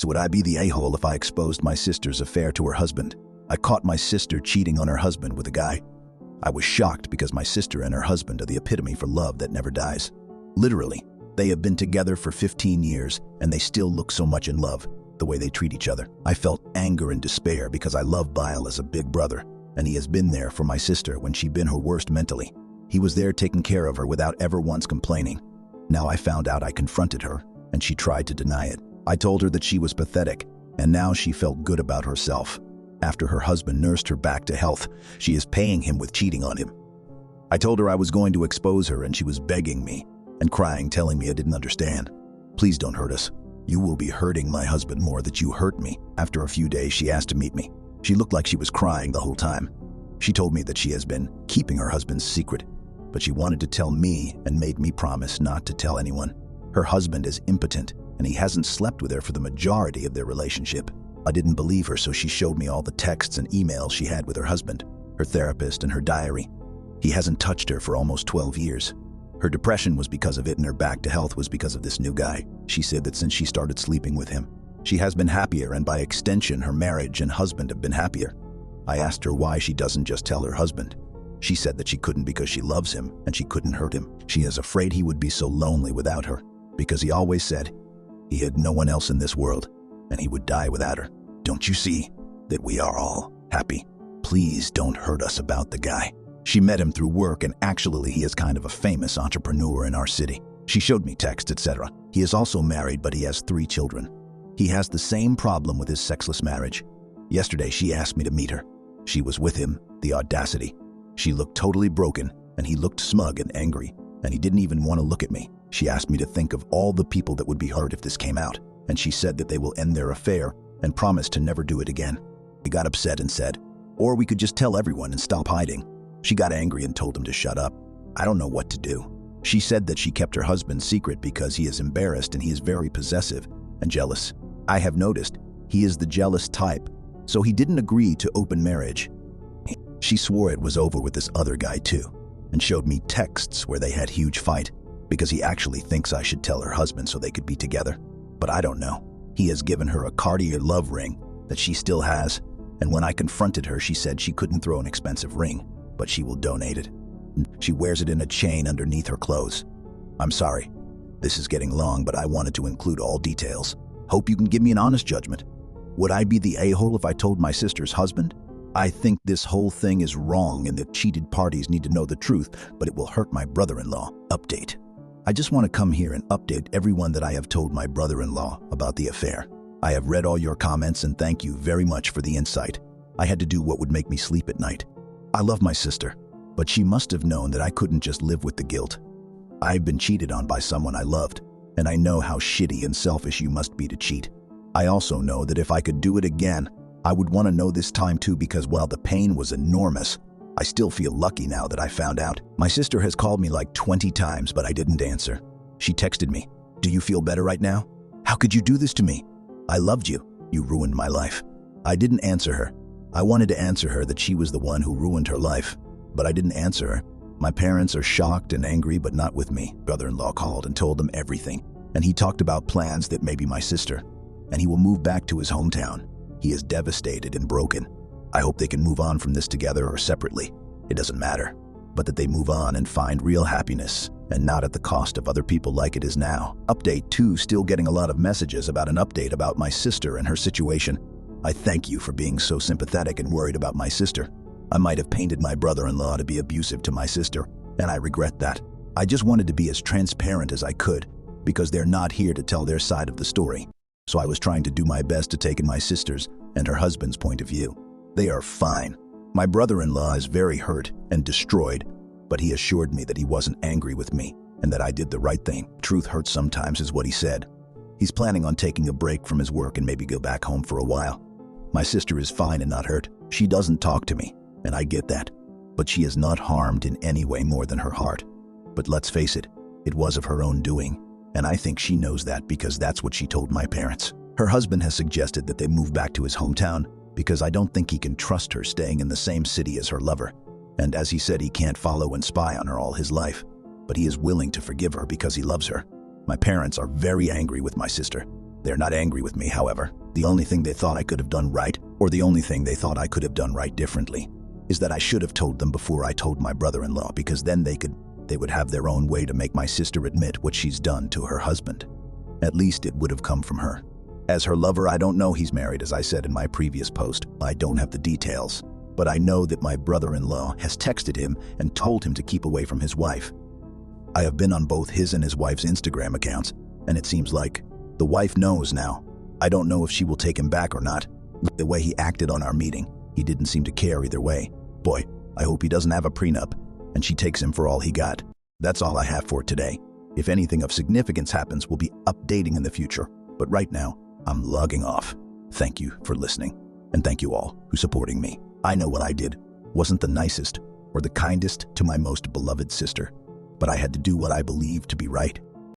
So would I be the a-hole if I exposed my sister's affair to her husband? I caught my sister cheating on her husband with a guy. I was shocked because my sister and her husband are the epitome for love that never dies. Literally, they have been together for 15 years and they still look so much in love, the way they treat each other. I felt anger and despair because I love Bile as a big brother, and he has been there for my sister when she'd been her worst mentally. He was there taking care of her without ever once complaining. Now I found out I confronted her, and she tried to deny it. I told her that she was pathetic, and now she felt good about herself. After her husband nursed her back to health, she is paying him with cheating on him. I told her I was going to expose her, and she was begging me and crying, telling me I didn't understand. Please don't hurt us. You will be hurting my husband more than you hurt me. After a few days, she asked to meet me. She looked like she was crying the whole time. She told me that she has been keeping her husband's secret, but she wanted to tell me and made me promise not to tell anyone. Her husband is impotent, and he hasn't slept with her for the majority of their relationship. I didn't believe her, so she showed me all the texts and emails she had with her husband, her therapist, and her diary. He hasn't touched her for almost 12 years. Her depression was because of it, and her back to health was because of this new guy. She said that since she started sleeping with him, she has been happier, and by extension, her marriage and husband have been happier. I asked her why she doesn't just tell her husband. She said that she couldn't because she loves him and she couldn't hurt him. She is afraid he would be so lonely without her, because he always said he had no one else in this world and he would die without her. Don't you see that we are all happy? Please don't hurt us about the guy. She met him through work, and actually he is kind of a famous entrepreneur in our city. She showed me texts, etc. He is also married, but he has 3 children. He has the same problem with his sexless marriage. Yesterday she asked me to meet her. She was with him, the audacity. She looked totally broken, and he looked smug and angry, and he didn't even want to look at me. She asked me to think of all the people that would be hurt if this came out, and she said that they will end their affair and promise to never do it again. He got upset and said, or we could just tell everyone and stop hiding. She got angry and told him to shut up. I don't know what to do. She said that she kept her husband's secret because he is embarrassed and he is very possessive and jealous. I have noticed he is the jealous type, so he didn't agree to open marriage. She swore it was over with this other guy too, and showed me texts where they had huge fight because he actually thinks I should tell her husband so they could be together. But I don't know. He has given her a Cartier love ring that she still has, and when I confronted her, she said she couldn't throw an expensive ring, but she will donate it. She wears it in a chain underneath her clothes. I'm sorry. This is getting long, but I wanted to include all details. Hope you can give me an honest judgment. Would I be the a-hole if I told my sister's husband? I think this whole thing is wrong and the cheated parties need to know the truth, but it will hurt my brother-in-law. Update. I just want to come here and update everyone that I have told my brother-in-law about the affair. I have read all your comments and thank you very much for the insight. I had to do what would make me sleep at night. I love my sister, but she must have known that I couldn't just live with the guilt. I've been cheated on by someone I loved, and I know how shitty and selfish you must be to cheat. I also know that if I could do it again, I would want to know this time too, because while the pain was enormous, I still feel lucky now that I found out. My sister has called me like 20 times, but I didn't answer. She texted me, "Do you feel better right now? How could you do this to me? I loved you. You ruined my life." I didn't answer her. I wanted to answer her that she was the one who ruined her life, but I didn't answer her. My parents are shocked and angry, but not with me. Brother-in-law called and told them everything, and he talked about plans that maybe my sister, and he will move back to his hometown. He is devastated and broken. I hope they can move on from this together or separately. It doesn't matter, but that they move on and find real happiness and not at the cost of other people like it is now. Update 2, still getting a lot of messages about an update about my sister and her situation. I thank you for being so sympathetic and worried about my sister. I might have painted my brother-in-law to be abusive to my sister, and I regret that. I just wanted to be as transparent as I could because they're not here to tell their side of the story. So I was trying to do my best to take in my sister's and her husband's point of view. They are fine. My brother-in-law is very hurt and destroyed, but he assured me that he wasn't angry with me and that I did the right thing. Truth hurts sometimes is what he said. He's planning on taking a break from his work and maybe go back home for a while. My sister is fine and not hurt. She doesn't talk to me, and I get that. But she is not harmed in any way more than her heart. But let's face it, it was of her own doing, and I think she knows that because that's what she told my parents. Her husband has suggested that they move back to his hometown because I don't think he can trust her staying in the same city as her lover. And as he said, he can't follow and spy on her all his life, but he is willing to forgive her because he loves her. My parents are very angry with my sister, They're not angry with me, however. The only thing they thought I could have done right, or the only thing they thought I could have done right differently, is that I should have told them before I told my brother-in-law, because then they would have their own way to make my sister admit what she's done to her husband. At least it would have come from her. As her lover, I don't know he's married, as I said in my previous post. I don't have the details, but I know that my brother-in-law has texted him and told him to keep away from his wife. I have been on both his and his wife's Instagram accounts, and it seems like the wife knows now. I don't know if she will take him back or not. The way he acted on our meeting, he didn't seem to care either way. Boy, I hope he doesn't have a prenup, and she takes him for all he got. That's all I have for today. If anything of significance happens, we'll be updating in the future. But right now, I'm logging off. Thank you for listening, and thank you all who supporting me. I know what I did wasn't the nicest or the kindest to my most beloved sister, but I had to do what I believed to be right.